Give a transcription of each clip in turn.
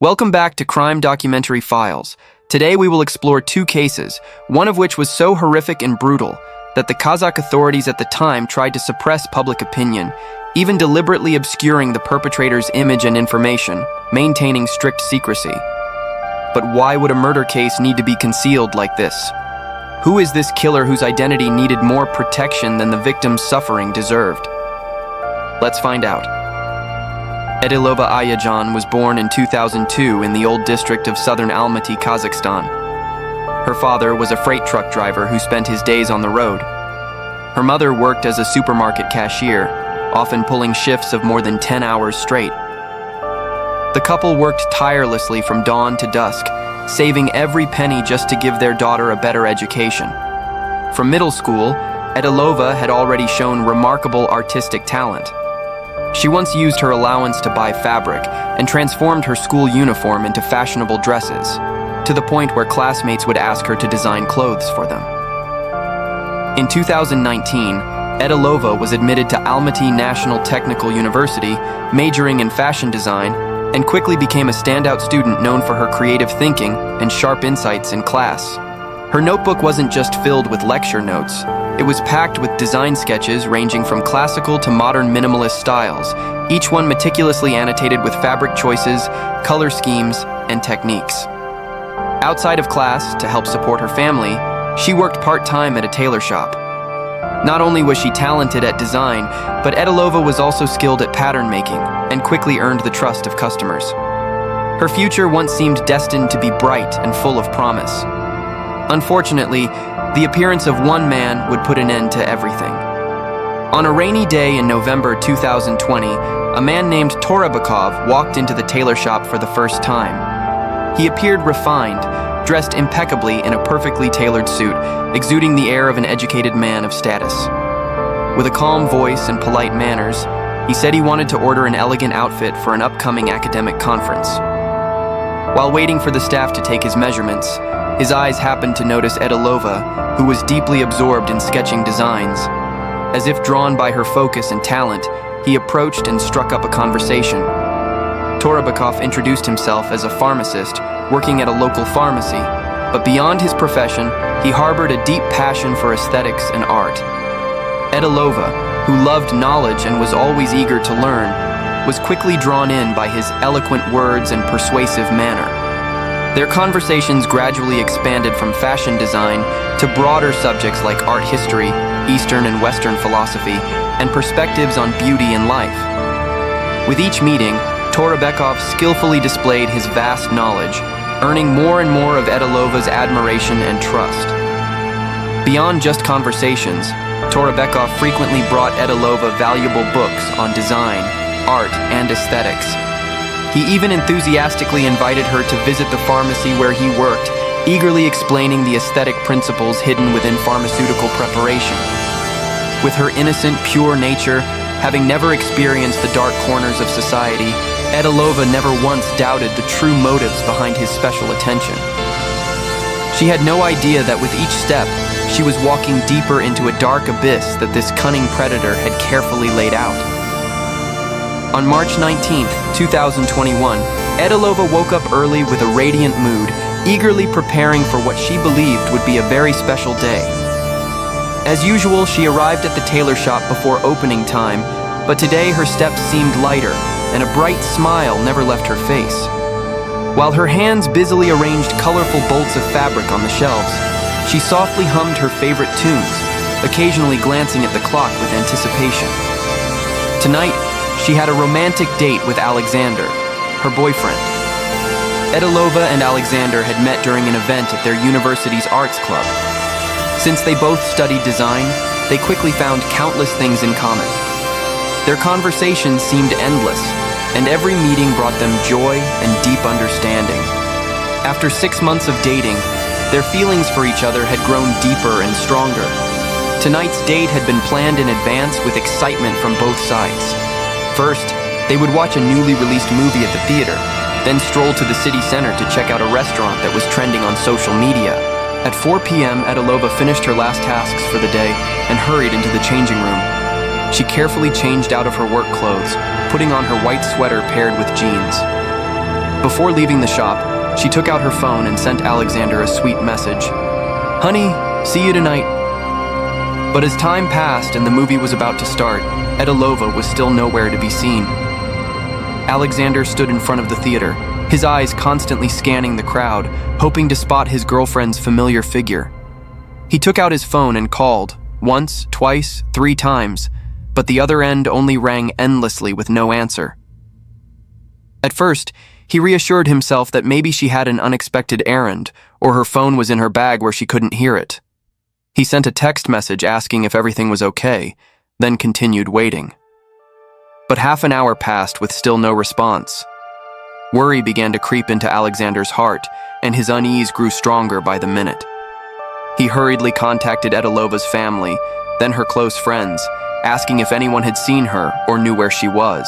Welcome back to Crime Documentary Files. Today we will explore two cases, one of which was so horrific and brutal that the Kazakh authorities at the time tried to suppress public opinion, even deliberately obscuring the perpetrator's image and information, maintaining strict secrecy. But why would a murder case need to be concealed like this? Who is this killer whose identity needed more protection than the victim's suffering deserved? Let's find out. Edilova Ayajan was born in 2002 in the old district of southern Almaty, Kazakhstan. Her father was a freight truck driver who spent his days on the road. Her mother worked as a supermarket cashier, often pulling shifts of more than 10 hours straight. The couple worked tirelessly from dawn to dusk, saving every penny just to give their daughter a better education. From middle school, Edilova had already shown remarkable artistic talent. She once used her allowance to buy fabric and transformed her school uniform into fashionable dresses, to the point where classmates would ask her to design clothes for them. In 2019, Edilova was admitted to Almaty National Technical University, majoring in fashion design, and quickly became a standout student known for her creative thinking and sharp insights in class. Her notebook wasn't just filled with lecture notes. It was packed with design sketches ranging from classical to modern minimalist styles, each one meticulously annotated with fabric choices, color schemes, and techniques. Outside of class, to help support her family, she worked part-time at a tailor shop. Not only was she talented at design, but Edilova was also skilled at pattern making and quickly earned the trust of customers. Her future once seemed destined to be bright and full of promise. Unfortunately, the appearance of one man would put an end to everything. On a rainy day in November 2020, a man named Torabakov walked into the tailor shop for the first time. He appeared refined, dressed impeccably in a perfectly tailored suit, exuding the air of an educated man of status. With a calm voice and polite manners, he said he wanted to order an elegant outfit for an upcoming academic conference. While waiting for the staff to take his measurements, his eyes happened to notice Edilova, who was deeply absorbed in sketching designs. As if drawn by her focus and talent, he approached and struck up a conversation. Torabakov introduced himself as a pharmacist working at a local pharmacy, but beyond his profession, he harbored a deep passion for aesthetics and art. Edilova, who loved knowledge and was always eager to learn, was quickly drawn in by his eloquent words and persuasive manner. Their conversations gradually expanded from fashion design to broader subjects like art history, Eastern and Western philosophy, and perspectives on beauty and life. With each meeting, Torabakov skillfully displayed his vast knowledge, earning more and more of Edilova's admiration and trust. Beyond just conversations, Torabakov frequently brought Edilova valuable books on design, art, and aesthetics. He even enthusiastically invited her to visit the pharmacy where he worked, eagerly explaining the aesthetic principles hidden within pharmaceutical preparation. With her innocent, pure nature, having never experienced the dark corners of society, Edilova never once doubted the true motives behind his special attention. She had no idea that with each step, she was walking deeper into a dark abyss that this cunning predator had carefully laid out. On March 19, 2021, Edilova woke up early with a radiant mood, eagerly preparing for what she believed would be a very special day. As usual, she arrived at the tailor shop before opening time, but today her steps seemed lighter, and a bright smile never left her face. While her hands busily arranged colorful bolts of fabric on the shelves, she softly hummed her favorite tunes, occasionally glancing at the clock with anticipation. Tonight, she had a romantic date with Alexander, her boyfriend. Edilova and Alexander had met during an event at their university's arts club. Since they both studied design, they quickly found countless things in common. Their conversations seemed endless, and every meeting brought them joy and deep understanding. After 6 months of dating, their feelings for each other had grown deeper and stronger. Tonight's date had been planned in advance with excitement from both sides. First, they would watch a newly released movie at the theater, then stroll to the city center to check out a restaurant that was trending on social media. At 4 p.m., Edilova finished her last tasks for the day and hurried into the changing room. She carefully changed out of her work clothes, putting on her white sweater paired with jeans. Before leaving the shop, she took out her phone and sent Alexander a sweet message. "Honey, see you tonight." But as time passed and the movie was about to start, Edilova was still nowhere to be seen. Alexander stood in front of the theater, his eyes constantly scanning the crowd, hoping to spot his girlfriend's familiar figure. He took out his phone and called, once, twice, 3 times, but the other end only rang endlessly with no answer. At first, he reassured himself that maybe she had an unexpected errand, or her phone was in her bag where she couldn't hear it. He sent a text message asking if everything was okay, then continued waiting. But half an hour passed with still no response. Worry began to creep into Alexander's heart, and his unease grew stronger by the minute. He hurriedly contacted Edilova's family, then her close friends, asking if anyone had seen her or knew where she was.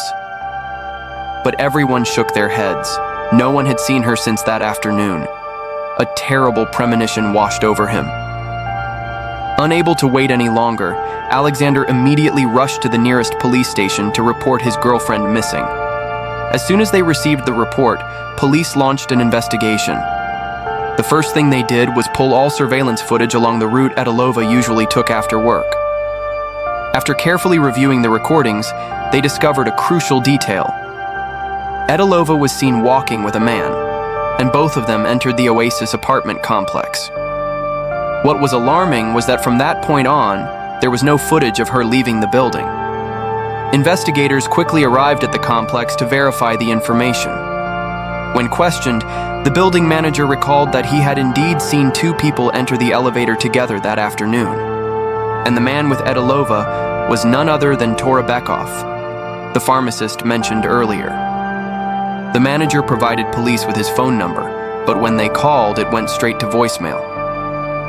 But everyone shook their heads. No one had seen her since that afternoon. A terrible premonition washed over him. Unable to wait any longer, Alexander immediately rushed to the nearest police station to report his girlfriend missing. As soon as they received the report, police launched an investigation. The first thing they did was pull all surveillance footage along the route Edilova usually took after work. After carefully reviewing the recordings, they discovered a crucial detail. Edilova was seen walking with a man, and both of them entered the Oasis apartment complex. What was alarming was that from that point on, there was no footage of her leaving the building. Investigators quickly arrived at the complex to verify the information. When questioned, the building manager recalled that he had indeed seen 2 people enter the elevator together that afternoon. And the man with Edilova was none other than Torabekov, the pharmacist mentioned earlier. The manager provided police with his phone number, but when they called, it went straight to voicemail.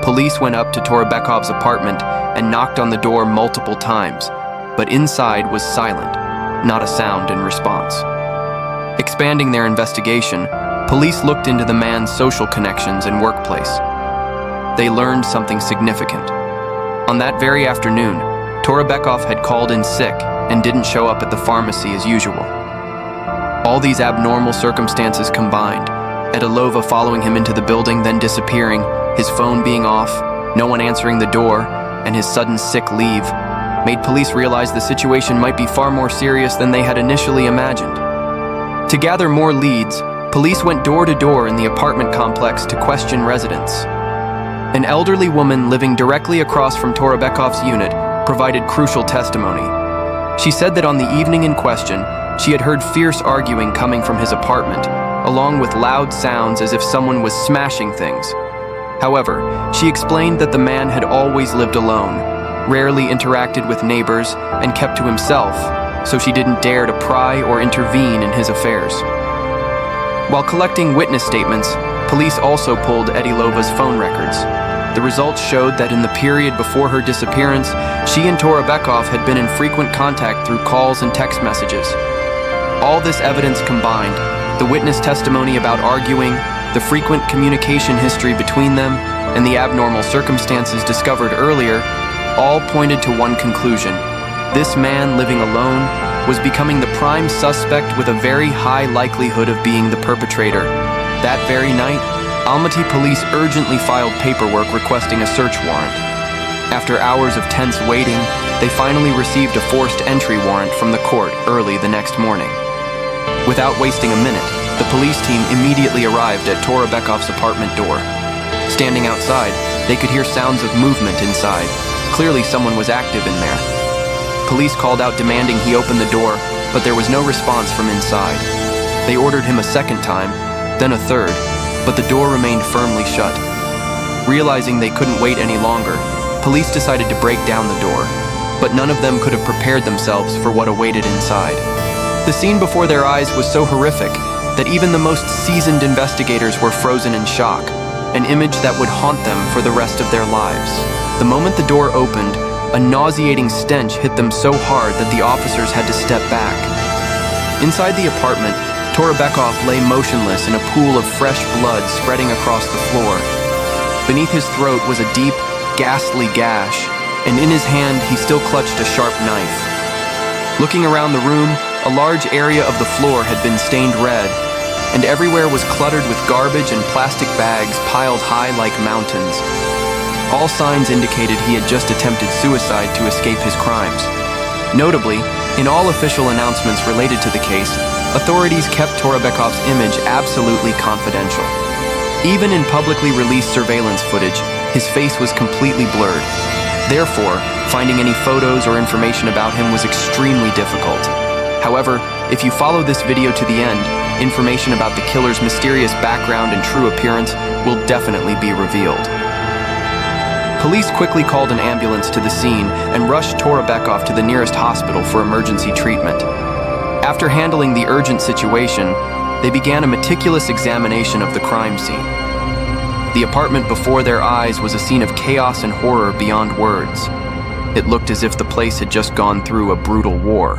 Police went up to Torabekov's apartment and knocked on the door multiple times, but inside was silent, not a sound in response. Expanding their investigation, police looked into the man's social connections and workplace. They learned something significant. On that very afternoon, Torabekov had called in sick and didn't show up at the pharmacy as usual. All these abnormal circumstances combined, Edilova following him into the building, then disappearing, his phone being off, no one answering the door, and his sudden sick leave, made police realize the situation might be far more serious than they had initially imagined. To gather more leads, police went door to door in the apartment complex to question residents. An elderly woman living directly across from Torabekov's unit provided crucial testimony. She said that on the evening in question, she had heard fierce arguing coming from his apartment, along with loud sounds as if someone was smashing things. However, she explained that the man had always lived alone, rarely interacted with neighbors, and kept to himself, so she didn't dare to pry or intervene in his affairs. While collecting witness statements, police also pulled Edilova's phone records. The results showed that in the period before her disappearance, she and Torabekov had been in frequent contact through calls and text messages. All this evidence combined, the witness testimony about arguing, the frequent communication history between them, and the abnormal circumstances discovered earlier, all pointed to one conclusion. This man living alone was becoming the prime suspect with a very high likelihood of being the perpetrator. That very night, Almaty police urgently filed paperwork requesting a search warrant. After hours of tense waiting, they finally received a forced entry warrant from the court early the next morning. Without wasting a minute, the police team immediately arrived at Torabekov's apartment door. Standing outside, they could hear sounds of movement inside. Clearly someone was active in there. Police called out demanding he open the door, but there was no response from inside. They ordered him a second time, then a third, but the door remained firmly shut. Realizing they couldn't wait any longer, police decided to break down the door, but none of them could have prepared themselves for what awaited inside. The scene before their eyes was so horrific that even the most seasoned investigators were frozen in shock, an image that would haunt them for the rest of their lives. The moment the door opened, a nauseating stench hit them so hard that the officers had to step back. Inside the apartment, Torabekov lay motionless in a pool of fresh blood spreading across the floor. Beneath his throat was a deep, ghastly gash, and in his hand he still clutched a sharp knife. Looking around the room, a large area of the floor had been stained red, and everywhere was cluttered with garbage and plastic bags piled high like mountains. All signs indicated he had just attempted suicide to escape his crimes. Notably, in all official announcements related to the case, authorities kept Torabekov's image absolutely confidential. Even in publicly released surveillance footage, his face was completely blurred. Therefore, finding any photos or information about him was extremely difficult. However, if you follow this video to the end, information about the killer's mysterious background and true appearance will definitely be revealed. Police quickly called an ambulance to the scene and rushed Torabekov to the nearest hospital for emergency treatment. After handling the urgent situation, they began a meticulous examination of the crime scene. The apartment before their eyes was a scene of chaos and horror beyond words. It looked as if the place had just gone through a brutal war.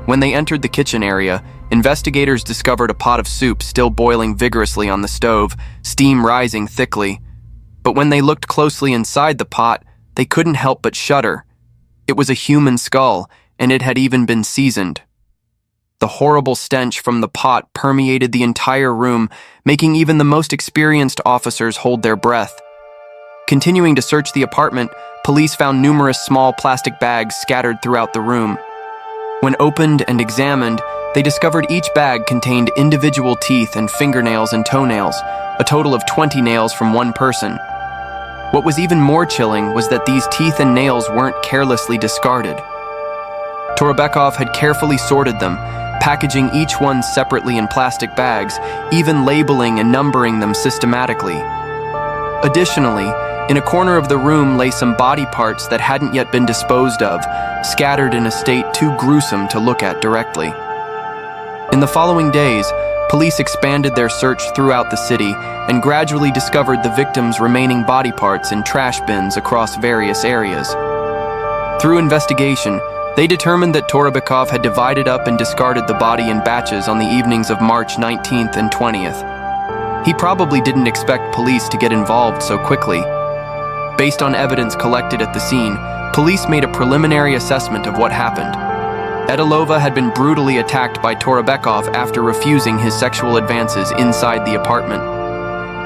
When they entered the kitchen area, investigators discovered a pot of soup still boiling vigorously on the stove, steam rising thickly. But when they looked closely inside the pot, they couldn't help but shudder. It was a human skull, and it had even been seasoned. The horrible stench from the pot permeated the entire room, making even the most experienced officers hold their breath. Continuing to search the apartment, police found numerous small plastic bags scattered throughout the room. When opened and examined, they discovered each bag contained individual teeth and fingernails and toenails, a total of 20 nails from one person. What was even more chilling was that these teeth and nails weren't carelessly discarded. Torabekov had carefully sorted them, packaging each one separately in plastic bags, even labeling and numbering them systematically. Additionally, in a corner of the room lay some body parts that hadn't yet been disposed of, scattered in a state too gruesome to look at directly. In the following days, police expanded their search throughout the city and gradually discovered the victims' remaining body parts in trash bins across various areas. Through investigation, they determined that Torabekov had divided up and discarded the body in batches on the evenings of March 19th and 20th. He probably didn't expect police to get involved so quickly. Based on evidence collected at the scene, police made a preliminary assessment of what happened. Edilova had been brutally attacked by Torabekov after refusing his sexual advances inside the apartment.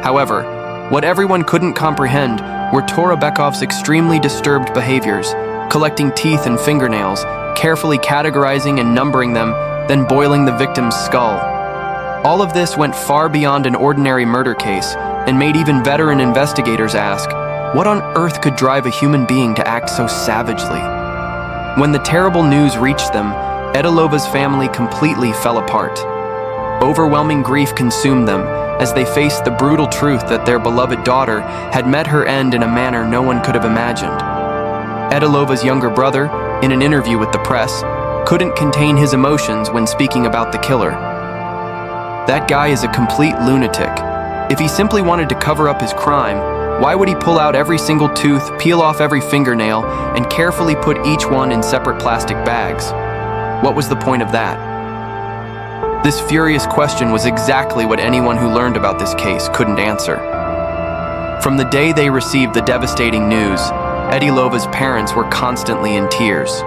However, what everyone couldn't comprehend were Torabekov's extremely disturbed behaviors, collecting teeth and fingernails, carefully categorizing and numbering them, then boiling the victim's skull. All of this went far beyond an ordinary murder case and made even veteran investigators ask, what on earth could drive a human being to act so savagely? When the terrible news reached them, Edilova's family completely fell apart. Overwhelming grief consumed them as they faced the brutal truth that their beloved daughter had met her end in a manner no one could have imagined. Edilova's younger brother, in an interview with the press, couldn't contain his emotions when speaking about the killer. That guy is a complete lunatic. If he simply wanted to cover up his crime, why would he pull out every single tooth, peel off every fingernail, and carefully put each one in separate plastic bags? What was the point of that? This furious question was exactly what anyone who learned about this case couldn't answer. From the day they received the devastating news, Edilova's parents were constantly in tears.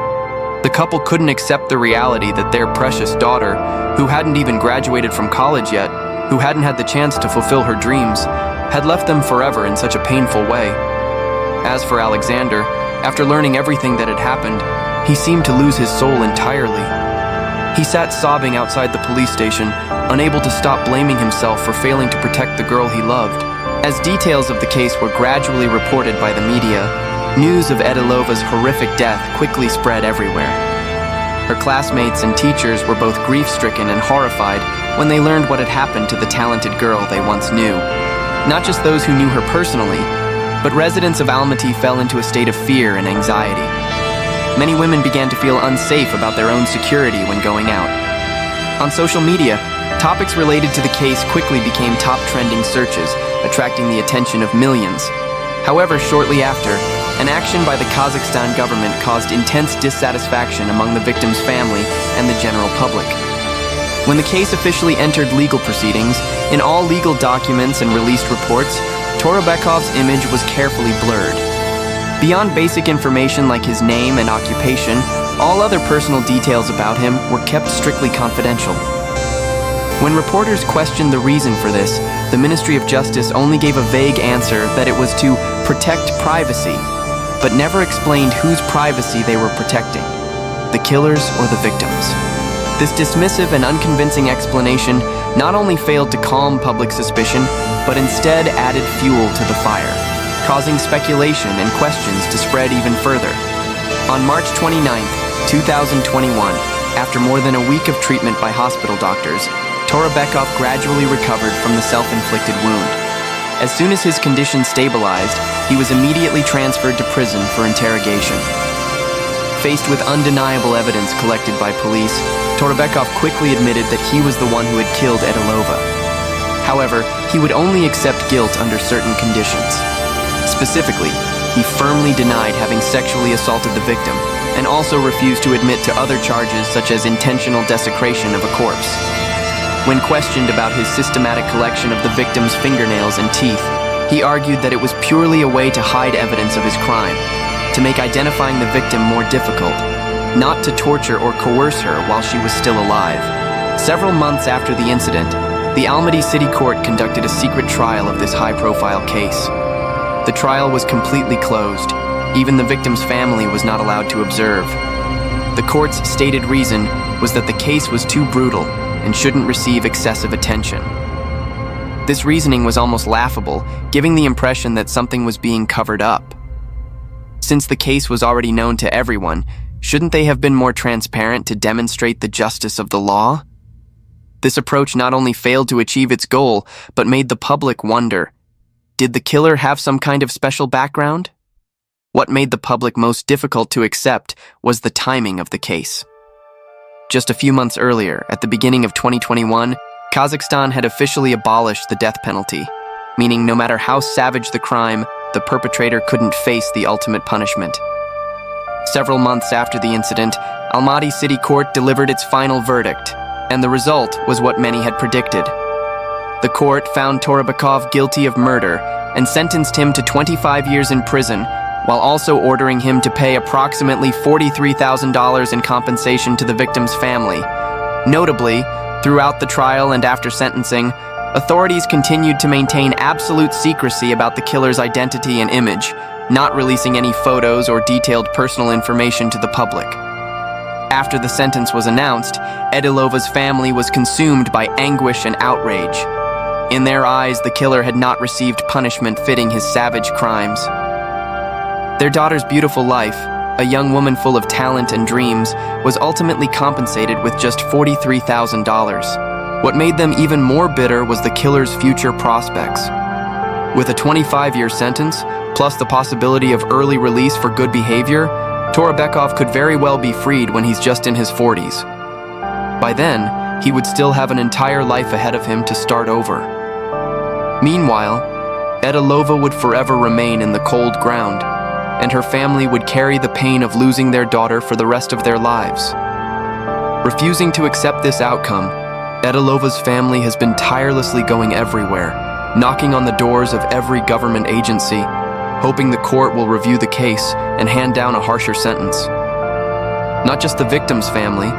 The couple couldn't accept the reality that their precious daughter, who hadn't even graduated from college yet, who hadn't had the chance to fulfill her dreams, had left them forever in such a painful way. As for Alexander, after learning everything that had happened, he seemed to lose his soul entirely. He sat sobbing outside the police station, unable to stop blaming himself for failing to protect the girl he loved. As details of the case were gradually reported by the media, news of Edilova's horrific death quickly spread everywhere. Her classmates and teachers were both grief-stricken and horrified when they learned what had happened to the talented girl they once knew. Not just those who knew her personally, but residents of Almaty fell into a state of fear and anxiety. Many women began to feel unsafe about their own security when going out. On social media, topics related to the case quickly became top trending searches, attracting the attention of millions. However, shortly after, an action by the Kazakhstan government caused intense dissatisfaction among the victim's family and the general public. When the case officially entered legal proceedings, in all legal documents and released reports, Torabekov's image was carefully blurred. Beyond basic information like his name and occupation, all other personal details about him were kept strictly confidential. When reporters questioned the reason for this, the Ministry of Justice only gave a vague answer that it was to protect privacy, but never explained whose privacy they were protecting, the killers or the victims. This dismissive and unconvincing explanation not only failed to calm public suspicion, but instead added fuel to the fire, causing speculation and questions to spread even further. On March 29, 2021, after more than a week of treatment by hospital doctors, Torobekov gradually recovered from the self-inflicted wound. As soon as his condition stabilized, he was immediately transferred to prison for interrogation. Faced with undeniable evidence collected by police, Torobekov quickly admitted that he was the one who had killed Edilova. However, he would only accept guilt under certain conditions. Specifically, he firmly denied having sexually assaulted the victim, and also refused to admit to other charges such as intentional desecration of a corpse. When questioned about his systematic collection of the victim's fingernails and teeth, he argued that it was purely a way to hide evidence of his crime, to make identifying the victim more difficult, not to torture or coerce her while she was still alive. Several months after the incident, the Almaty City Court conducted a secret trial of this high-profile case. The trial was completely closed. Even the victim's family was not allowed to observe. The court's stated reason was that the case was too brutal and shouldn't receive excessive attention. This reasoning was almost laughable, giving the impression that something was being covered up. Since the case was already known to everyone, shouldn't they have been more transparent to demonstrate the justice of the law? This approach not only failed to achieve its goal, but made the public wonder, did the killer have some kind of special background? What made the public most difficult to accept was the timing of the case. Just a few months earlier, at the beginning of 2021, Kazakhstan had officially abolished the death penalty, meaning no matter how savage the crime, the perpetrator couldn't face the ultimate punishment. Several months after the incident, Almaty City Court delivered its final verdict, and the result was what many had predicted. The court found Torobekov guilty of murder and sentenced him to 25 years in prison, while also ordering him to pay approximately $43,000 in compensation to the victim's family. Notably, throughout the trial and after sentencing, authorities continued to maintain absolute secrecy about the killer's identity and image, not releasing any photos or detailed personal information to the public. After the sentence was announced, Edilova's family was consumed by anguish and outrage. In their eyes, the killer had not received punishment fitting his savage crimes. Their daughter's beautiful life, a young woman full of talent and dreams, was ultimately compensated with just $43,000. What made them even more bitter was the killer's future prospects. With a 25-year sentence, plus the possibility of early release for good behavior, Torobekov could very well be freed when he's just in his 40s. By then, he would still have an entire life ahead of him to start over. Meanwhile, Edilova would forever remain in the cold ground, and her family would carry the pain of losing their daughter for the rest of their lives. Refusing to accept this outcome, Edilova's family has been tirelessly going everywhere, knocking on the doors of every government agency, hoping the court will review the case and hand down a harsher sentence. Not just the victim's family,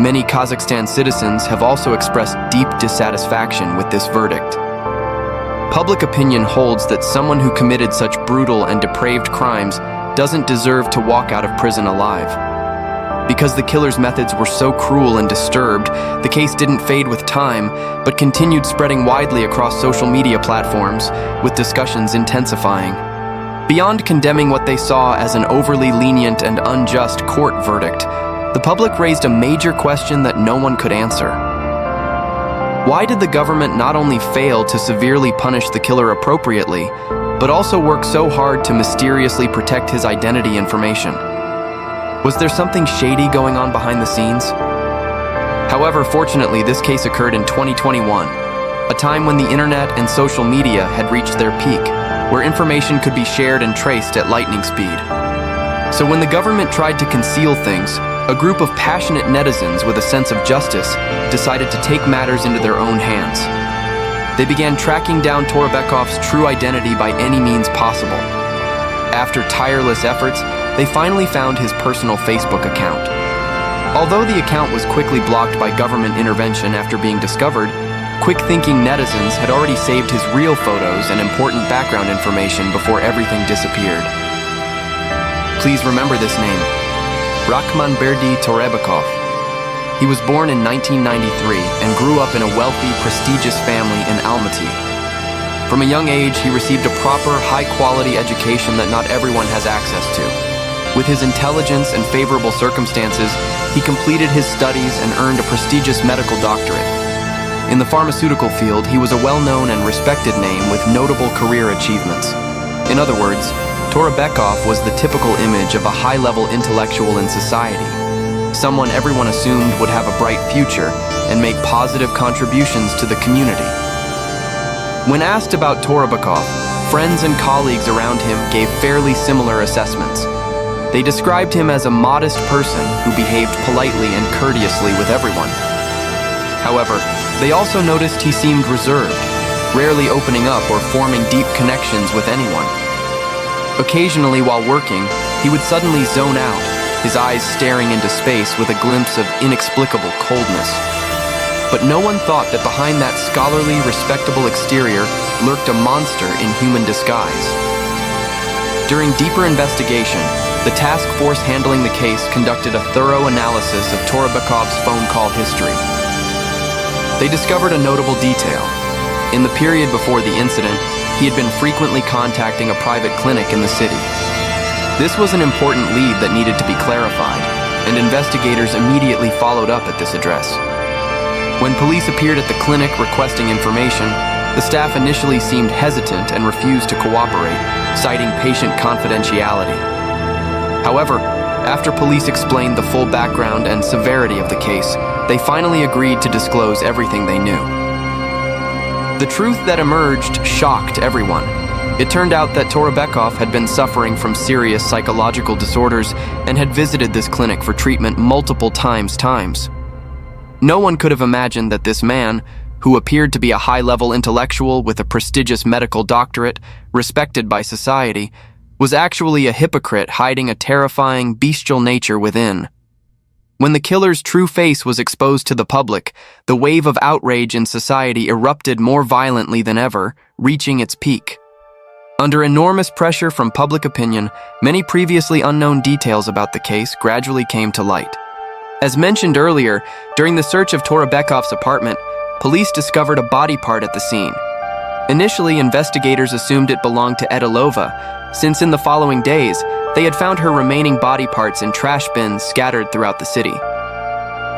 many Kazakhstan citizens have also expressed deep dissatisfaction with this verdict. Public opinion holds that someone who committed such brutal and depraved crimes doesn't deserve to walk out of prison alive. Because the killer's methods were so cruel and disturbed, the case didn't fade with time, but continued spreading widely across social media platforms, with discussions intensifying. Beyond condemning what they saw as an overly lenient and unjust court verdict, the public raised a major question that no one could answer. Why did the government not only fail to severely punish the killer appropriately, but also work so hard to mysteriously protect his identity information? Was there something shady going on behind the scenes? However, fortunately, this case occurred in 2021, a time when the internet and social media had reached their peak, where information could be shared and traced at lightning speed. So when the government tried to conceal things, a group of passionate netizens with a sense of justice decided to take matters into their own hands. They began tracking down Torobekov's true identity by any means possible. After tireless efforts, they finally found his personal Facebook account. Although the account was quickly blocked by government intervention after being discovered, quick-thinking netizens had already saved his real photos and important background information before everything disappeared. Please remember this name, Rakhman Berdi Torebekov. He was born in 1993 and grew up in a wealthy, prestigious family in Almaty. From a young age, he received a proper, high-quality education that not everyone has access to. With his intelligence and favorable circumstances, he completed his studies and earned a prestigious medical doctorate. In the pharmaceutical field, he was a well-known and respected name with notable career achievements. In other words, Torebekov was the typical image of a high-level intellectual in society, someone everyone assumed would have a bright future and make positive contributions to the community. When asked about Torebekov, friends and colleagues around him gave fairly similar assessments. They described him as a modest person who behaved politely and courteously with everyone. However, they also noticed he seemed reserved, rarely opening up or forming deep connections with anyone. Occasionally while working, he would suddenly zone out, his eyes staring into space with a glimpse of inexplicable coldness. But no one thought that behind that scholarly, respectable exterior lurked a monster in human disguise. During deeper investigation, the task force handling the case conducted a thorough analysis of Torebekov's phone call history. They discovered a notable detail. In the period before the incident, he had been frequently contacting a private clinic in the city. This was an important lead that needed to be clarified, and investigators immediately followed up at this address. When police appeared at the clinic requesting information, the staff initially seemed hesitant and refused to cooperate, citing patient confidentiality. However, after police explained the full background and severity of the case, they finally agreed to disclose everything they knew. The truth that emerged shocked everyone. It turned out that Torebekov had been suffering from serious psychological disorders and had visited this clinic for treatment multiple times. No one could have imagined that this man, who appeared to be a high-level intellectual with a prestigious medical doctorate, respected by society, was actually a hypocrite hiding a terrifying, bestial nature within. When the killer's true face was exposed to the public, the wave of outrage in society erupted more violently than ever, reaching its peak. Under enormous pressure from public opinion, many previously unknown details about the case gradually came to light. As mentioned earlier, during the search of Torebekov's apartment, police discovered a body part at the scene. Initially, investigators assumed it belonged to Edilova, since in the following days, they had found her remaining body parts in trash bins scattered throughout the city.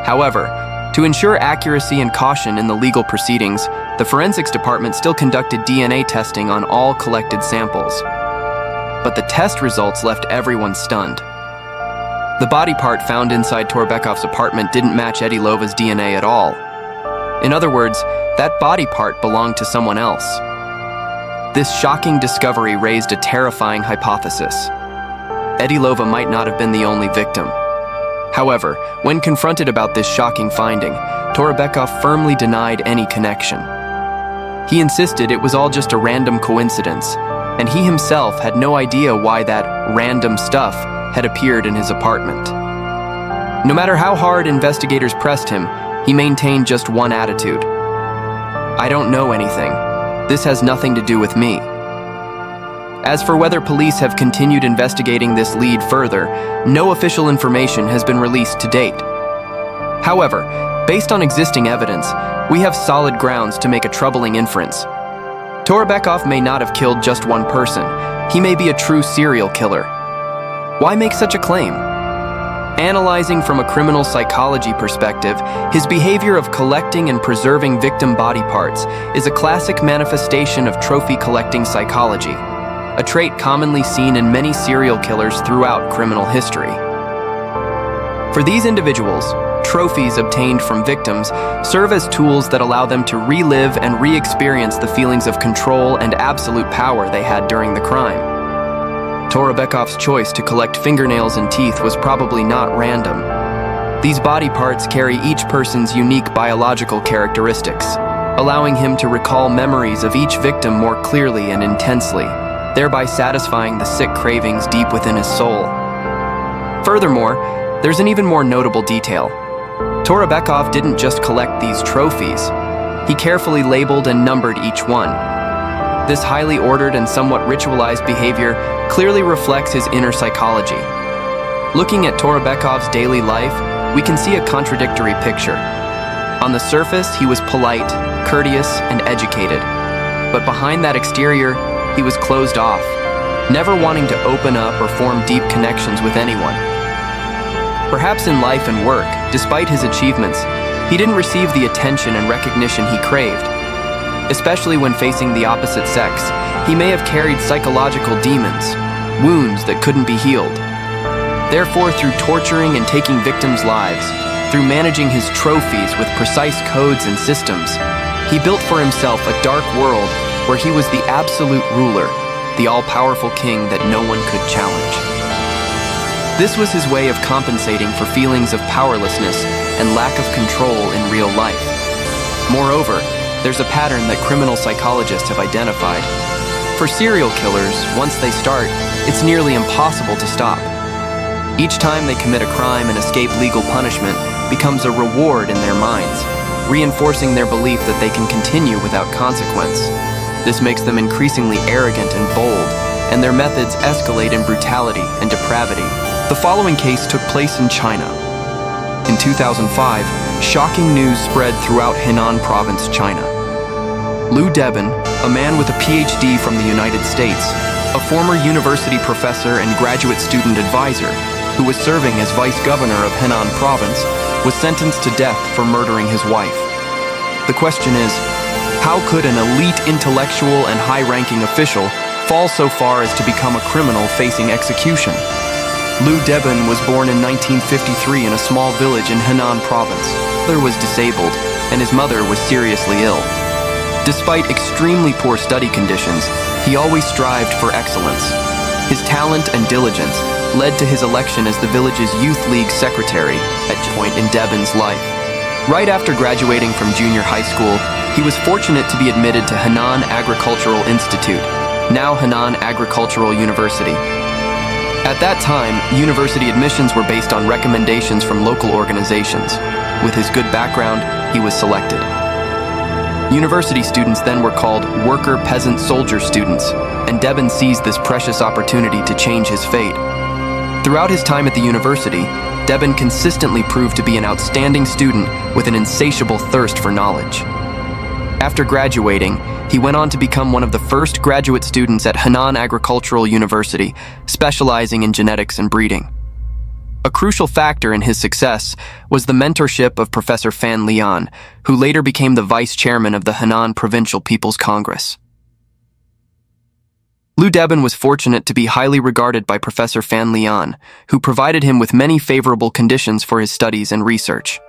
However, to ensure accuracy and caution in the legal proceedings, the forensics department still conducted DNA testing on all collected samples. But the test results left everyone stunned. The body part found inside Torebekov's apartment didn't match Edilova's DNA at all. In other words, that body part belonged to someone else. This shocking discovery raised a terrifying hypothesis. Edilova might not have been the only victim. However, when confronted about this shocking finding, Torebekov firmly denied any connection. He insisted it was all just a random coincidence, and he himself had no idea why that random stuff had appeared in his apartment. No matter how hard investigators pressed him, he maintained just one attitude. "I don't know anything. This has nothing to do with me." As for whether police have continued investigating this lead further, no official information has been released to date. However, based on existing evidence, we have solid grounds to make a troubling inference. Torebekov may not have killed just one person. He may be a true serial killer. Why make such a claim? Analyzing from a criminal psychology perspective, his behavior of collecting and preserving victim body parts is a classic manifestation of trophy-collecting psychology, a trait commonly seen in many serial killers throughout criminal history. For these individuals, trophies obtained from victims serve as tools that allow them to relive and re-experience the feelings of control and absolute power they had during the crime. Torebekov's choice to collect fingernails and teeth was probably not random. These body parts carry each person's unique biological characteristics, allowing him to recall memories of each victim more clearly and intensely, thereby satisfying the sick cravings deep within his soul. Furthermore, There's an even more notable detail. Torobekov didn't just collect these trophies. He carefully labeled and numbered each one. This highly ordered and somewhat ritualized behavior clearly reflects his inner psychology. Looking at Torobekov's daily life, we can see a contradictory picture. On the surface, he was polite, courteous, and educated. But behind that exterior, he was closed off, never wanting to open up or form deep connections with anyone. Perhaps in life and work, despite his achievements, he didn't receive the attention and recognition he craved. Especially when facing the opposite sex, he may have carried psychological demons, wounds that couldn't be healed. Therefore, through torturing and taking victims' lives, through managing his trophies with precise codes and systems, he built for himself a dark world where he was the absolute ruler, the all-powerful king that no one could challenge. This was his way of compensating for feelings of powerlessness and lack of control in real life. Moreover, there's a pattern that criminal psychologists have identified. For serial killers, once they start, it's nearly impossible to stop. Each time they commit a crime and escape legal punishment becomes a reward in their minds, reinforcing their belief that they can continue without consequence. This makes them increasingly arrogant and bold, and their methods escalate in brutality and depravity. The following case took place in China. In 2005, shocking news spread throughout Henan Province, China. Liu Deben, a man with a PhD from the United States, a former university professor and graduate student advisor, who was serving as vice governor of Henan Province, was sentenced to death for murdering his wife. The question is, how could an elite intellectual and high-ranking official fall so far as to become a criminal facing execution? Liu Deben was born in 1953 in a small village in Henan Province. His father was disabled, and his mother was seriously ill. Despite extremely poor study conditions, he always strived for excellence. His talent and diligence led to his election as the village's youth league secretary at a point in Deben's life. Right after graduating from junior high school, he was fortunate to be admitted to Henan Agricultural Institute, now Henan Agricultural University. At that time, university admissions were based on recommendations from local organizations. With his good background, he was selected. University students then were called worker, peasant, soldier students, and Deben seized this precious opportunity to change his fate. Throughout his time at the university, Deben consistently proved to be an outstanding student with an insatiable thirst for knowledge. After graduating, he went on to become one of the first graduate students at Henan Agricultural University, specializing in genetics and breeding. A crucial factor in his success was the mentorship of Professor Fan Lian, who later became the vice chairman of the Henan Provincial People's Congress. Liu Deben was fortunate to be highly regarded by Professor Fan Lian, who provided him with many favorable conditions for his studies and research.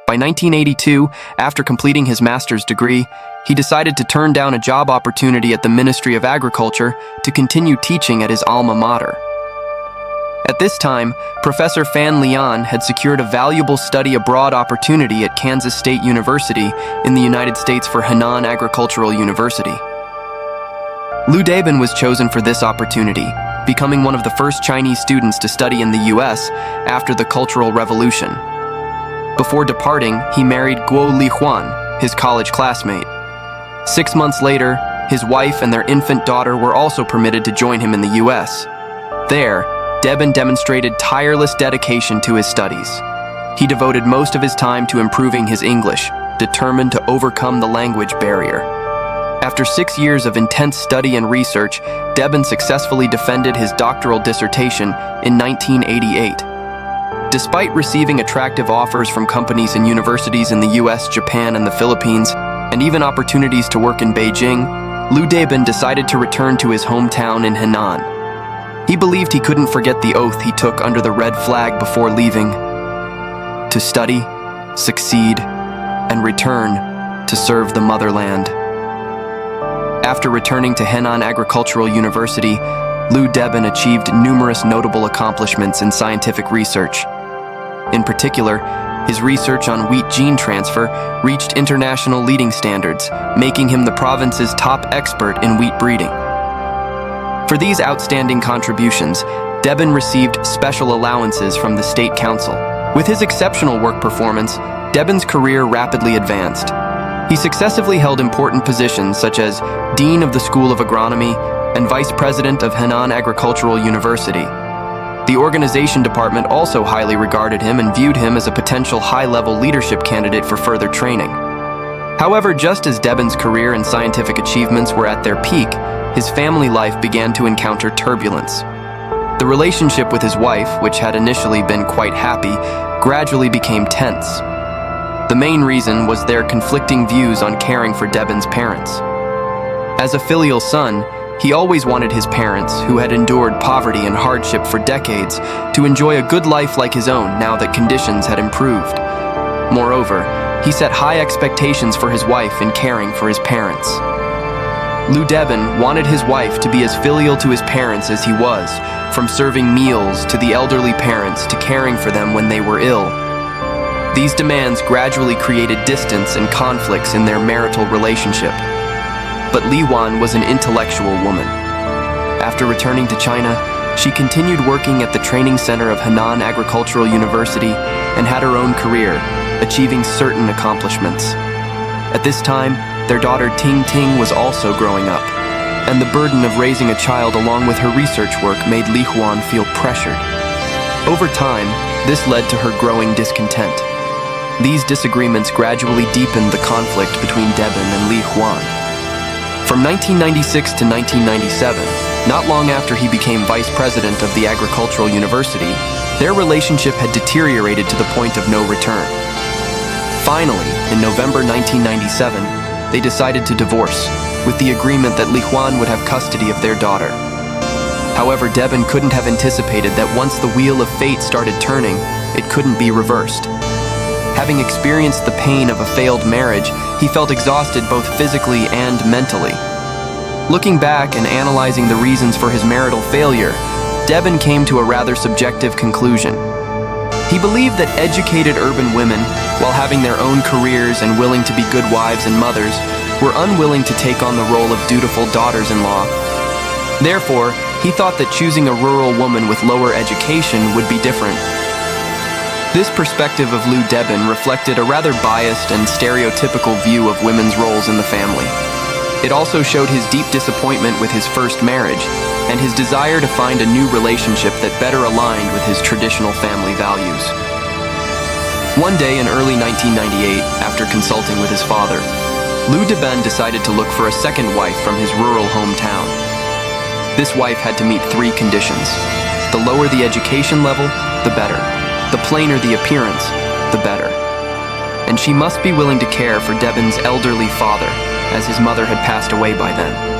By 1982, after completing his master's degree, he decided to turn down a job opportunity at the Ministry of Agriculture to continue teaching at his alma mater. At this time, Professor Fan Lian had secured a valuable study abroad opportunity at Kansas State University in the United States for Henan Agricultural University. Liu Deben was chosen for this opportunity, becoming one of the first Chinese students to study in the US after the Cultural Revolution. Before departing, he married Guo Lihuan, his college classmate. 6 months later, his wife and their infant daughter were also permitted to join him in the US. There, Deben demonstrated tireless dedication to his studies. He devoted most of his time to improving his English, determined to overcome the language barrier. After 6 years of intense study and research, Deben successfully defended his doctoral dissertation in 1988. Despite receiving attractive offers from companies and universities in the US, Japan, and the Philippines, and even opportunities to work in Beijing, Liu Deben decided to return to his hometown in Henan. He believed he couldn't forget the oath he took under the red flag before leaving: to study, succeed, and return to serve the motherland. After returning to Henan Agricultural University, Liu Deben achieved numerous notable accomplishments in scientific research. In particular, his research on wheat gene transfer reached international leading standards, making him the province's top expert in wheat breeding. For these outstanding contributions, Debin received special allowances from the state council. With his exceptional work performance, Debin's career rapidly advanced. He successively held important positions such as Dean of the School of Agronomy and Vice President of Henan Agricultural University. The organization department also highly regarded him and viewed him as a potential high-level leadership candidate for further training. However, just as Debin's career and scientific achievements were at their peak, his family life began to encounter turbulence. The relationship with his wife, which had initially been quite happy, gradually became tense. The main reason was their conflicting views on caring for Debin's parents. As a filial son, he always wanted his parents, who had endured poverty and hardship for decades, to enjoy a good life like his own now that conditions had improved. Moreover, he set high expectations for his wife in caring for his parents. Lou Debin wanted his wife to be as filial to his parents as he was, from serving meals to the elderly parents to caring for them when they were ill. These demands gradually created distance and conflicts in their marital relationship. But Li Wan was an intellectual woman. After returning to China, she continued working at the training center of Henan Agricultural University and had her own career, achieving certain accomplishments. At this time, their daughter Ting Ting was also growing up, and the burden of raising a child along with her research work made Li Huan feel pressured. Over time, this led to her growing discontent. These disagreements gradually deepened the conflict between Debin and Li Huan. From 1996 to 1997, not long after he became vice president of the Agricultural University, their relationship had deteriorated to the point of no return. Finally, in November 1997, they decided to divorce, with the agreement that Li Huan would have custody of their daughter. However, Debin couldn't have anticipated that once the wheel of fate started turning, it couldn't be reversed. Having experienced the pain of a failed marriage, he felt exhausted both physically and mentally. Looking back and analyzing the reasons for his marital failure, Debin came to a rather subjective conclusion. He believed that educated urban women, while having their own careers and willing to be good wives and mothers, were unwilling to take on the role of dutiful daughters-in-law. Therefore, he thought that choosing a rural woman with lower education would be different. This perspective of Lou Debin reflected a rather biased and stereotypical view of women's roles in the family. It also showed his deep disappointment with his first marriage and his desire to find a new relationship that better aligned with his traditional family values. One day in early 1998, after consulting with his father, Lou Debin decided to look for a second wife from his rural hometown. This wife had to meet 3 conditions. The lower the education level, the better. The plainer the appearance, the better. And she must be willing to care for Debin's elderly father, as his mother had passed away by then.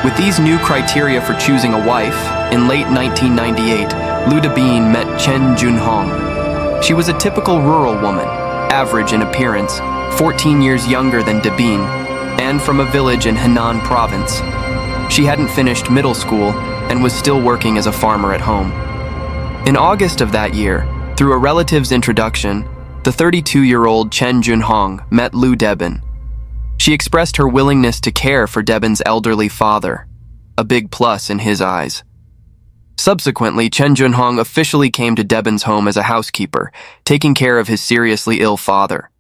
With these new criteria for choosing a wife, in late 1998, Lou Debin met Chen Junhong. She was a typical rural woman, average in appearance, 14 years younger than Debin, and from a village in Henan province. She hadn't finished middle school and was still working as a farmer at home. In August of that year, through a relative's introduction, the 32-year-old Chen Junhong met Lou Debin. She expressed her willingness to care for Debin's elderly father, a big plus in his eyes. Subsequently, Chen Junhong officially came to Debin's home as a housekeeper, taking care of his seriously ill father.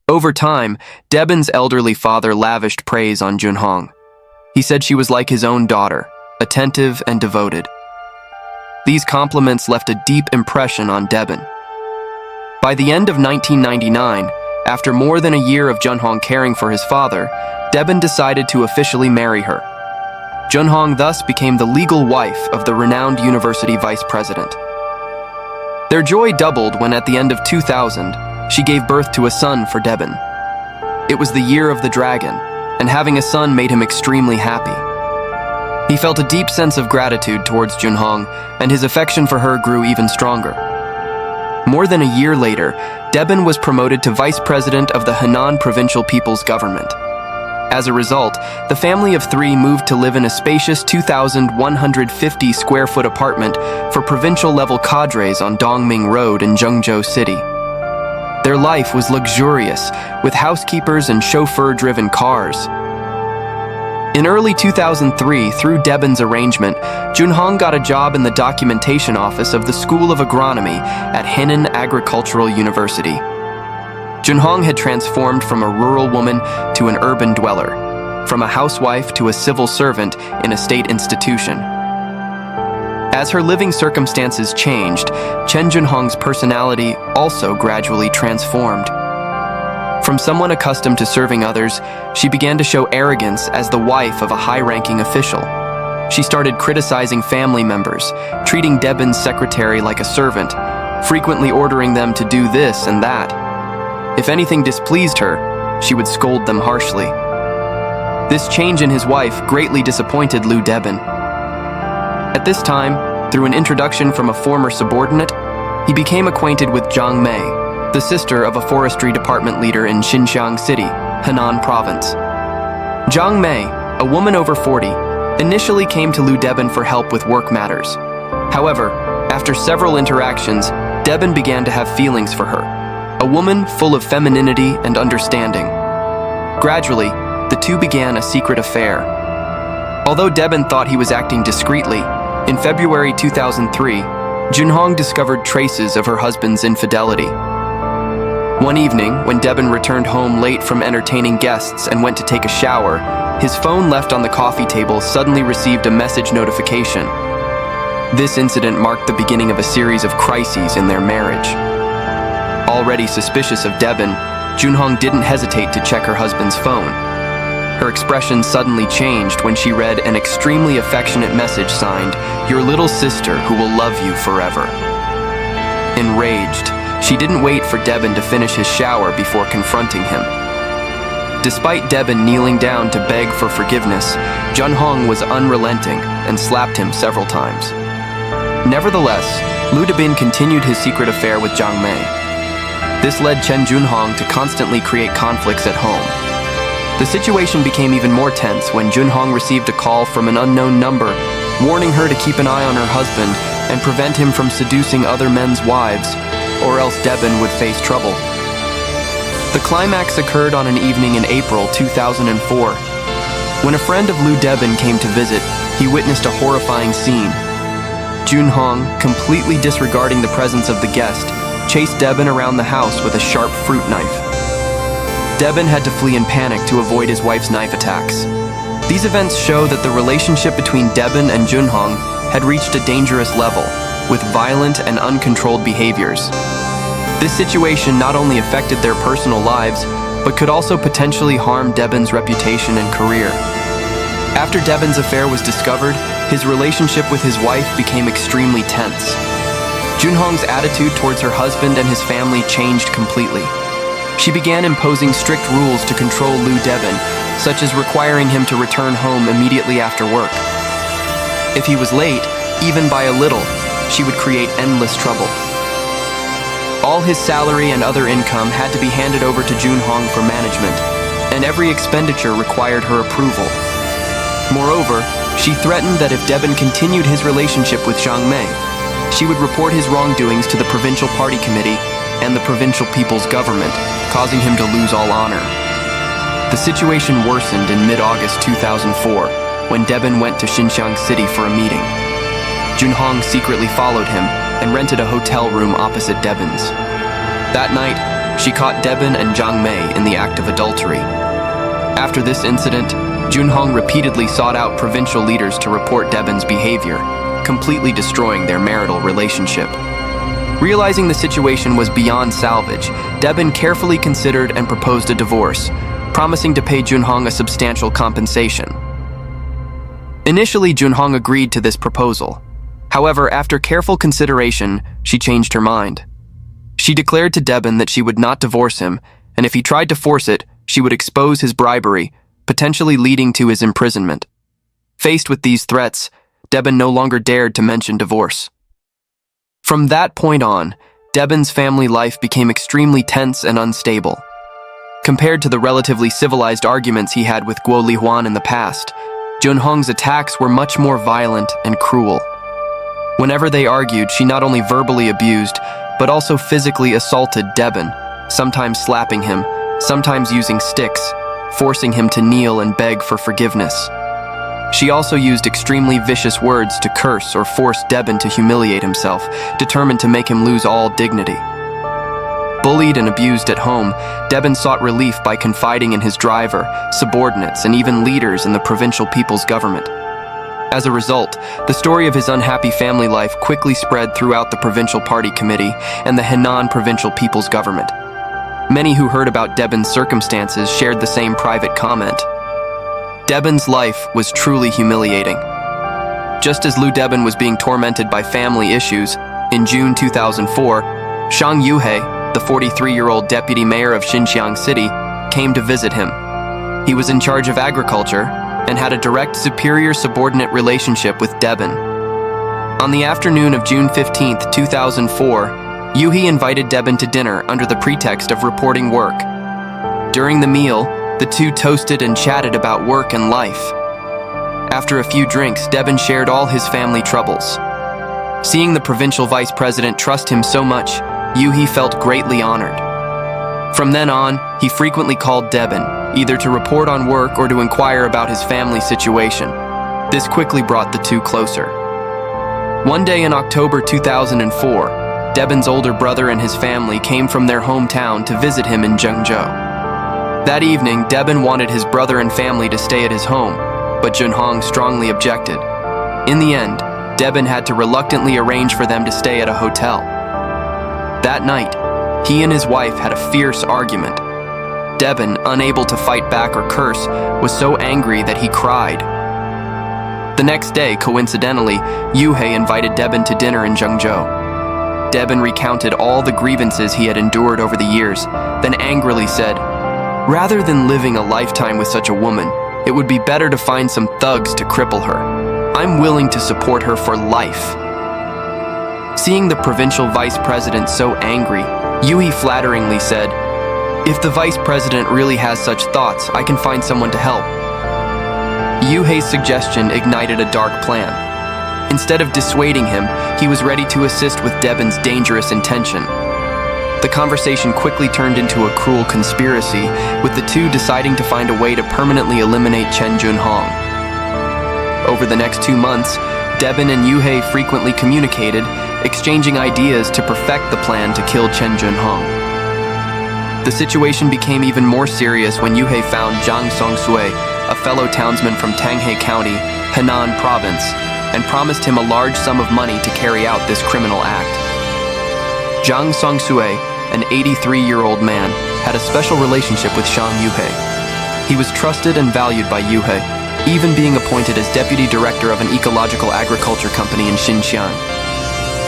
Over time, Debin's elderly father lavished praise on Junhong. He said she was like his own daughter, attentive and devoted. These compliments left a deep impression on Debin. By the end of 1999, after more than a year of Junhong caring for his father, Debin decided to officially marry her. Junhong thus became the legal wife of the renowned university vice president. Their joy doubled when at the end of 2000, she gave birth to a son for Debin. It was the year of the dragon, and having a son made him extremely happy. He felt a deep sense of gratitude towards Junhong, and his affection for her grew even stronger. More than a year later, Debin was promoted to vice president of the Henan Provincial People's Government. As a result, the family of 3 moved to live in a spacious 2,150 square foot apartment for provincial-level cadres on Dongming Road in Zhengzhou City. Their life was luxurious, with housekeepers and chauffeur-driven cars. In early 2003, through Debin's arrangement, Junhong got a job in the documentation office of the School of Agronomy at Henan Agricultural University. Junhong had transformed from a rural woman to an urban dweller, from a housewife to a civil servant in a state institution. As her living circumstances changed, Chen Junhong's personality also gradually transformed. From someone accustomed to serving others, she began to show arrogance as the wife of a high-ranking official. She started criticizing family members, treating Debin's secretary like a servant, frequently ordering them to do this and that. If anything displeased her, she would scold them harshly. This change in his wife greatly disappointed Liu Debin. At this time, through an introduction from a former subordinate, he became acquainted with Zhang Mei, the sister of a forestry department leader in Xinjiang City, Henan Province. Zhang Mei, a woman over 40, initially came to Liu Debin for help with work matters. However, after several interactions, Debin began to have feelings for her, a woman full of femininity and understanding. Gradually, the two began a secret affair. Although Debin thought he was acting discreetly, in February 2003, Junhong discovered traces of her husband's infidelity. One evening, when Debin returned home late from entertaining guests and went to take a shower, his phone left on the coffee table suddenly received a message notification. This incident marked the beginning of a series of crises in their marriage. Already suspicious of Debin, Junhong didn't hesitate to check her husband's phone. Her expression suddenly changed when she read an extremely affectionate message signed, "Your little sister who will love you forever." Enraged, she didn't wait for Debin to finish his shower before confronting him. Despite Debin kneeling down to beg for forgiveness, Junhong was unrelenting and slapped him several times. Nevertheless, Liu Debin continued his secret affair with Zhang Mei. This led Chen Junhong to constantly create conflicts at home. The situation became even more tense when Junhong received a call from an unknown number, warning her to keep an eye on her husband and prevent him from seducing other men's wives, or else Debin would face trouble. The climax occurred on an evening in April 2004. When a friend of Liu Debin came to visit, he witnessed a horrifying scene. Junhong, completely disregarding the presence of the guest, chased Debin around the house with a sharp fruit knife. Debin had to flee in panic to avoid his wife's knife attacks. These events show that the relationship between Debin and Junhong had reached a dangerous level, with violent and uncontrolled behaviors. This situation not only affected their personal lives, but could also potentially harm Debin's reputation and career. After Debin's affair was discovered, his relationship with his wife became extremely tense. Junhong's attitude towards her husband and his family changed completely. She began imposing strict rules to control Liu Debin, such as requiring him to return home immediately after work. If he was late, even by a little, she would create endless trouble. All his salary and other income had to be handed over to Junhong for management, and every expenditure required her approval. Moreover, she threatened that if Debin continued his relationship with Zhang Mei, she would report his wrongdoings to the provincial party committee and the provincial people's government, causing him to lose all honor. The situation worsened in mid-August 2004, when Debin went to Xinjiang City for a meeting. Junhong secretly followed him and rented a hotel room opposite Debin's. That night, she caught Debin and Zhang Mei in the act of adultery. After this incident, Junhong repeatedly sought out provincial leaders to report Debin's behavior, completely destroying their marital relationship. Realizing the situation was beyond salvage, Debin carefully considered and proposed a divorce, promising to pay Junhong a substantial compensation. Initially, Junhong agreed to this proposal. However, after careful consideration, she changed her mind. She declared to Debin that she would not divorce him, and if he tried to force it, she would expose his bribery, potentially leading to his imprisonment. Faced with these threats, Debin no longer dared to mention divorce. From that point on, Debin's family life became extremely tense and unstable. Compared to the relatively civilized arguments he had with Guo Lihuan in the past, Junhong's attacks were much more violent and cruel. Whenever they argued, she not only verbally abused, but also physically assaulted Debin, sometimes slapping him, sometimes using sticks, forcing him to kneel and beg for forgiveness. She also used extremely vicious words to curse or force Deben to humiliate himself, determined to make him lose all dignity. Bullied and abused at home, Deben sought relief by confiding in his driver, subordinates, and even leaders in the provincial people's government. As a result, the story of his unhappy family life quickly spread throughout the Provincial Party Committee and the Henan Provincial People's Government. Many who heard about Deben's circumstances shared the same private comment. Deben's life was truly humiliating. Just as Liu Deben was being tormented by family issues, in June 2004, Zhang Yuhei, the 43-year-old deputy mayor of Xinjiang City, came to visit him. He was in charge of agriculture and had a direct superior-subordinate relationship with Deben. On the afternoon of June 15, 2004, Yuhi invited Deben to dinner under the pretext of reporting work. During the meal, the two toasted and chatted about work and life. After a few drinks, Deben shared all his family troubles. Seeing the provincial vice president trust him so much, Yuhi felt greatly honored. From then on, he frequently called Deben, either to report on work or to inquire about his family situation. This quickly brought the two closer. One day in October 2004, Deben's older brother and his family came from their hometown to visit him in Zhengzhou. That evening, Deben wanted his brother and family to stay at his home, but Junhong strongly objected. In the end, Deben had to reluctantly arrange for them to stay at a hotel. That night, he and his wife had a fierce argument. Deben, unable to fight back or curse, was so angry that he cried. The next day, coincidentally, Yuhei invited Deben to dinner in Zhengzhou. Deben recounted all the grievances he had endured over the years, then angrily said, "Rather than living a lifetime with such a woman, it would be better to find some thugs to cripple her. I'm willing to support her for life." Seeing the provincial vice president so angry, Yuhi flatteringly said, "If the vice president really has such thoughts, I can find someone to help." Yuhei's suggestion ignited a dark plan. Instead of dissuading him, he was ready to assist with Deben's dangerous intention. The conversation quickly turned into a cruel conspiracy, with the two deciding to find a way to permanently eliminate Chen Junhong. Over the next 2 months, Deben and Yuhei frequently communicated, exchanging ideas to perfect the plan to kill Chen Junhong. The situation became even more serious when Yuhei found Zhang Songsui, a fellow townsman from Tanghe County, Henan Province, and promised him a large sum of money to carry out this criminal act. Zhang Songsui, an 83-year-old man, had a special relationship with Zhang Yuhei. He was trusted and valued by Yuhei, even being appointed as deputy director of an ecological agriculture company in Xinjiang.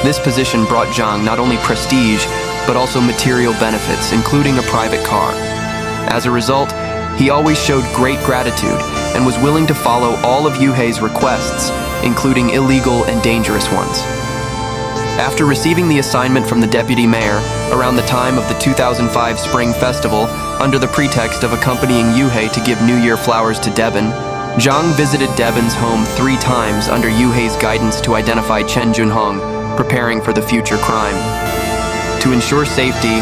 This position brought Zhang not only prestige, but also material benefits, including a private car. As a result, he always showed great gratitude and was willing to follow all of Yuhei's requests, including illegal and dangerous ones. After receiving the assignment from the deputy mayor around the time of the 2005 Spring Festival, under the pretext of accompanying Yuhei to give New Year flowers to Deben, Zhang visited Deben's home 3 times under Yuhei's guidance to identify Chen Junhong, preparing for the future crime. To ensure safety,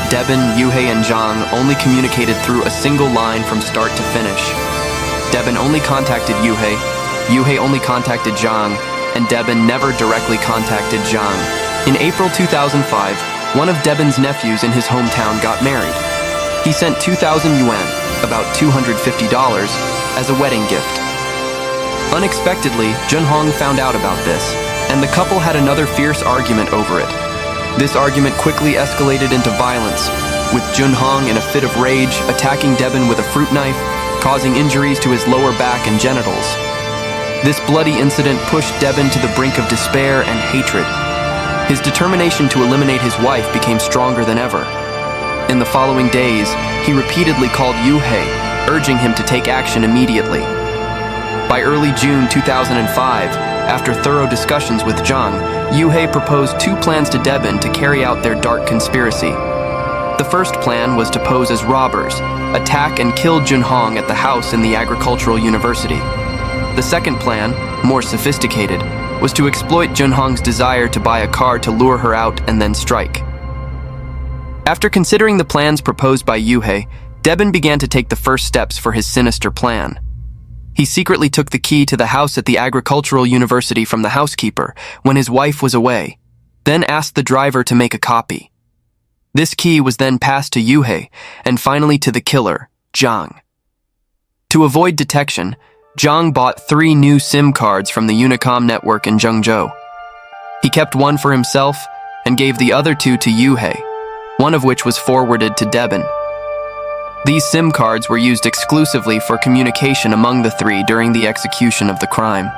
Deben, Yuhei, and Zhang only communicated through a single line from start to finish. Deben only contacted Yuhei, Yuhei only contacted Zhang, and Deben never directly contacted Zhang. In April 2005, one of Deben's nephews in his hometown got married. He sent 2,000 yuan, about $250, as a wedding gift. Unexpectedly, Junhong found out about this, and the couple had another fierce argument over it. This argument quickly escalated into violence, with Junhong in a fit of rage attacking Deben with a fruit knife, causing injuries to his lower back and genitals. This bloody incident pushed Deben to the brink of despair and hatred. His determination to eliminate his wife became stronger than ever. In the following days, he repeatedly called Yuhei, urging him to take action immediately. By early June 2005, after thorough discussions with Zhang, Yuhei proposed 2 plans to Deben to carry out their dark conspiracy. The first plan was to pose as robbers, attack and kill Junhong at the house in the agricultural university. The second plan, more sophisticated, was to exploit Junhong's desire to buy a car to lure her out and then strike. After considering the plans proposed by Yuhei, Deben began to take the first steps for his sinister plan. He secretly took the key to the house at the agricultural university from the housekeeper when his wife was away, then asked the driver to make a copy. This key was then passed to Yuhei and finally to the killer, Zhang. To avoid detection, Zhang bought 3 new SIM cards from the Unicom network in Zhengzhou. He kept one for himself and gave the other 2 to Yuhei, one of which was forwarded to Deben. These SIM cards were used exclusively for communication among the 3 during the execution of the crime.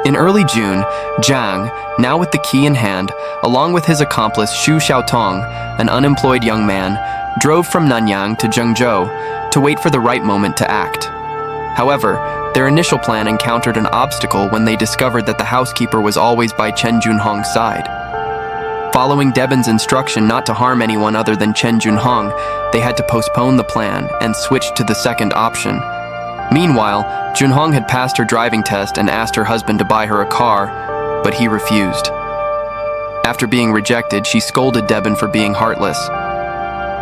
In early June, Zhang, now with the key in hand, along with his accomplice Xu Xiaotong, an unemployed young man, drove from Nanyang to Zhengzhou to wait for the right moment to act. However, their initial plan encountered an obstacle when they discovered that the housekeeper was always by Chen Junhong's side. Following Deben's instruction not to harm anyone other than Chen Junhong, they had to postpone the plan and switch to the second option. Meanwhile, Junhong had passed her driving test and asked her husband to buy her a car, but he refused. After being rejected, she scolded Deben for being heartless.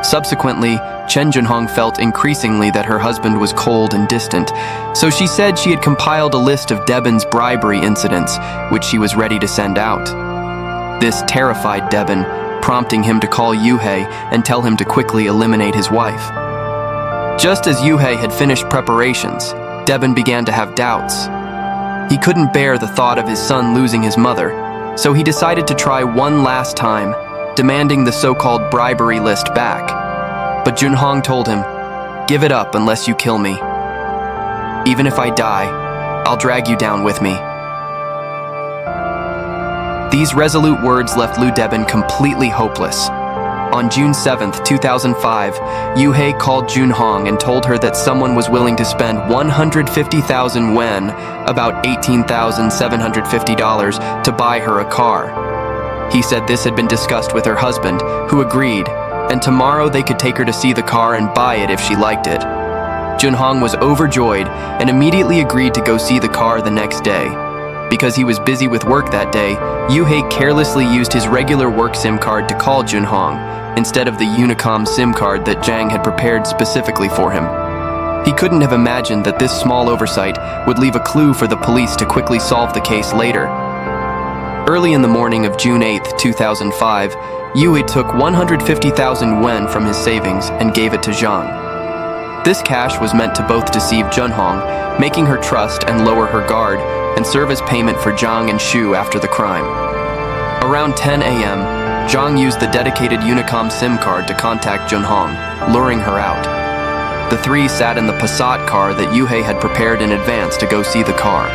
Subsequently, Chen Junhong felt increasingly that her husband was cold and distant, so she said she had compiled a list of Deben's bribery incidents, which she was ready to send out. This terrified Deben, prompting him to call Yuhei and tell him to quickly eliminate his wife. Just as Yuhei had finished preparations, Deben began to have doubts. He couldn't bear the thought of his son losing his mother, so he decided to try one last time, demanding the so-called bribery list back. But Junhong told him, "Give it up unless you kill me. Even if I die, I'll drag you down with me." These resolute words left Liu Deben completely hopeless. On June 7, 2005, Yuhei called Junhong and told her that someone was willing to spend 150,000 yuan, about $18,750, to buy her a car. He said this had been discussed with her husband, who agreed, and tomorrow they could take her to see the car and buy it if she liked it. Junhong was overjoyed and immediately agreed to go see the car the next day. Because he was busy with work that day, Yuhei carelessly used his regular work SIM card to call Junhong, instead of the Unicom SIM card that Zhang had prepared specifically for him. He couldn't have imagined that this small oversight would leave a clue for the police to quickly solve the case later. Early in the morning of June 8, 2005, Yuhei took 150,000 yuan from his savings and gave it to Zhang. This cash was meant to both deceive Junhong, making her trust and lower her guard, and serve as payment for Zhang and Xu after the crime. Around 10 a.m., Zhang used the dedicated Unicom SIM card to contact Junhong, luring her out. The 3 sat in the Passat car that Yuhei had prepared in advance to go see the car.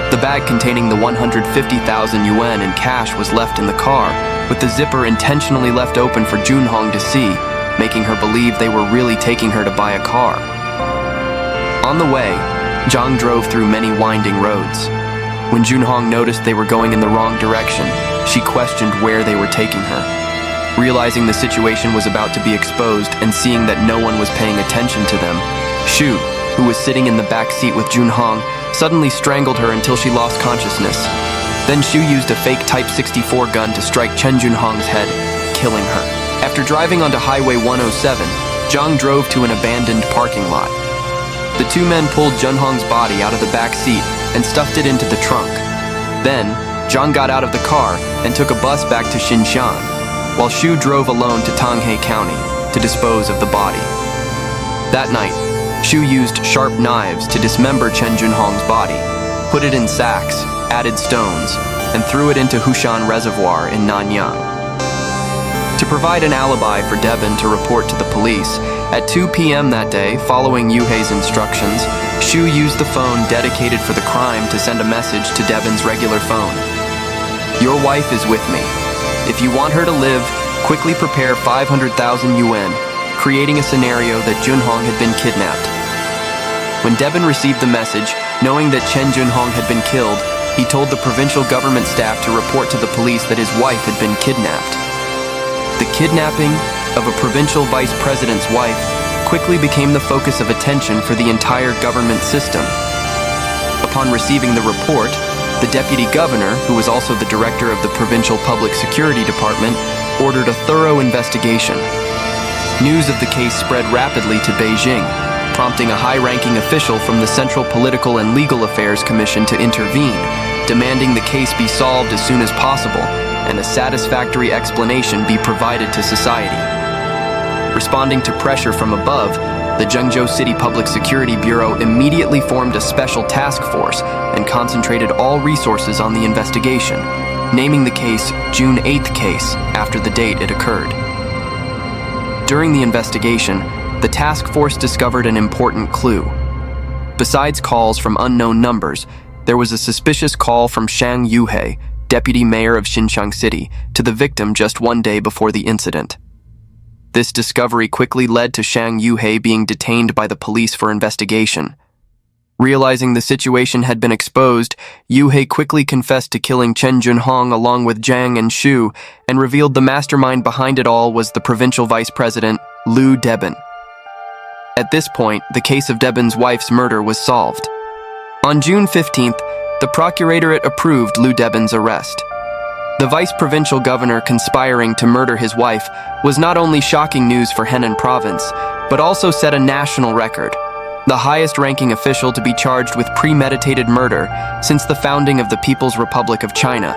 The bag containing the 150,000 yuan in cash was left in the car, with the zipper intentionally left open for Junhong to see, making her believe they were really taking her to buy a car. On the way, Zhang drove through many winding roads. When Junhong noticed they were going in the wrong direction, she questioned where they were taking her. Realizing the situation was about to be exposed and seeing that no one was paying attention to them, Xu, who was sitting in the back seat with Junhong, suddenly strangled her until she lost consciousness. Then Xu used a fake Type 64 gun to strike Chen Junhong's head, killing her. After driving onto Highway 107, Zhang drove to an abandoned parking lot. The 2 men pulled Junhong's body out of the back seat and stuffed it into the trunk. Then, Zhang got out of the car and took a bus back to Xinxiang, while Xu drove alone to Tonghe County to dispose of the body. That night, Xu used sharp knives to dismember Chen Junhong's body, put it in sacks, added stones, and threw it into Hushan Reservoir in Nanyang. To provide an alibi for Deben to report to the police, at 2 p.m. that day, following Yuhei's instructions, Xu used the phone dedicated for the crime to send a message to Deben's regular phone. "Your wife is with me. If you want her to live, quickly prepare 500,000 yuan, creating a scenario that Junhong had been kidnapped." When Deben received the message, knowing that Chen Junhong had been killed, he told the provincial government staff to report to the police that his wife had been kidnapped. The kidnapping of a provincial vice president's wife quickly became the focus of attention for the entire government system. Upon receiving the report, the deputy governor, who was also the director of the provincial public security department, ordered a thorough investigation. News of the case spread rapidly to Beijing, prompting a high-ranking official from the Central Political and Legal Affairs Commission to intervene, demanding the case be solved as soon as possible and a satisfactory explanation be provided to society. Responding to pressure from above, the Zhengzhou City Public Security Bureau immediately formed a special task force and concentrated all resources on the investigation, naming the case June 8th case after the date it occurred. During the investigation, the task force discovered an important clue. Besides calls from unknown numbers, there was a suspicious call from Shang Yuhei, deputy mayor of Xinjiang City, to the victim just one day before the incident. This discovery quickly led to Shang Yuhei being detained by the police for investigation. Realizing the situation had been exposed, Yuhei quickly confessed to killing Chen Junhong along with Zhang and Xu and revealed the mastermind behind it all was the provincial vice president, Liu Debin. At this point, the case of Debin's wife's murder was solved. On June 15th, the procuratorate approved Liu Debin's arrest. The vice-provincial governor conspiring to murder his wife was not only shocking news for Henan province, but also set a national record, the highest-ranking official to be charged with premeditated murder since the founding of the People's Republic of China.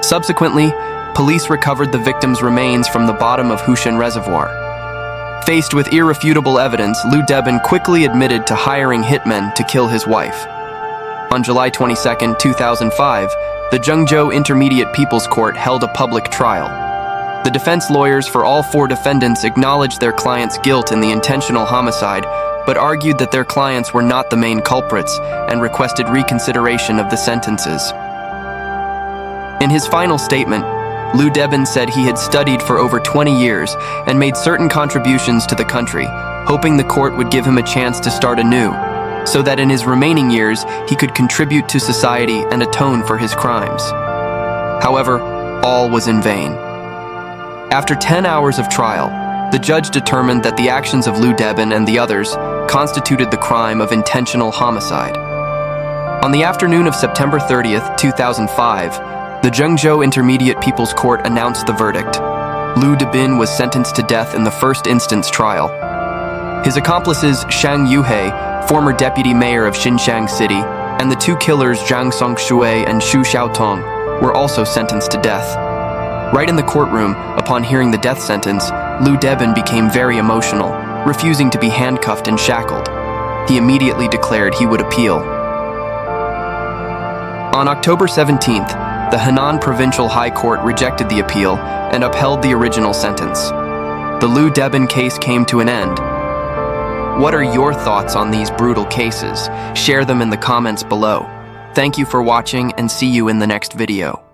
Subsequently, police recovered the victim's remains from the bottom of Hushan Reservoir. Faced with irrefutable evidence, Liu Debin quickly admitted to hiring hitmen to kill his wife. On July 22, 2005, the Zhengzhou Intermediate People's Court held a public trial. The defense lawyers for all four defendants acknowledged their clients' guilt in the intentional homicide, but argued that their clients were not the main culprits and requested reconsideration of the sentences. In his final statement, Liu Debin said he had studied for over 20 years and made certain contributions to the country, hoping the court would give him a chance to start anew, so that in his remaining years he could contribute to society and atone for his crimes. However, all was in vain. After 10 hours of trial, the judge determined that the actions of Liu Debin and the others constituted the crime of intentional homicide. On the afternoon of September 30th, 2005, the Zhengzhou Intermediate People's Court announced the verdict. Liu Debin was sentenced to death in the first instance trial. His accomplices Shang Yuhei, former deputy mayor of Xinjiang City, and the two killers Zhang Songshui and Xu Xiaotong were also sentenced to death. Right in the courtroom, upon hearing the death sentence, Liu Debin became very emotional, refusing to be handcuffed and shackled. He immediately declared he would appeal. On October 17th, the Henan Provincial High Court rejected the appeal and upheld the original sentence. The Liu Debin case came to an end. What are your thoughts on these brutal cases? Share them in the comments below. Thank you for watching and see you in the next video.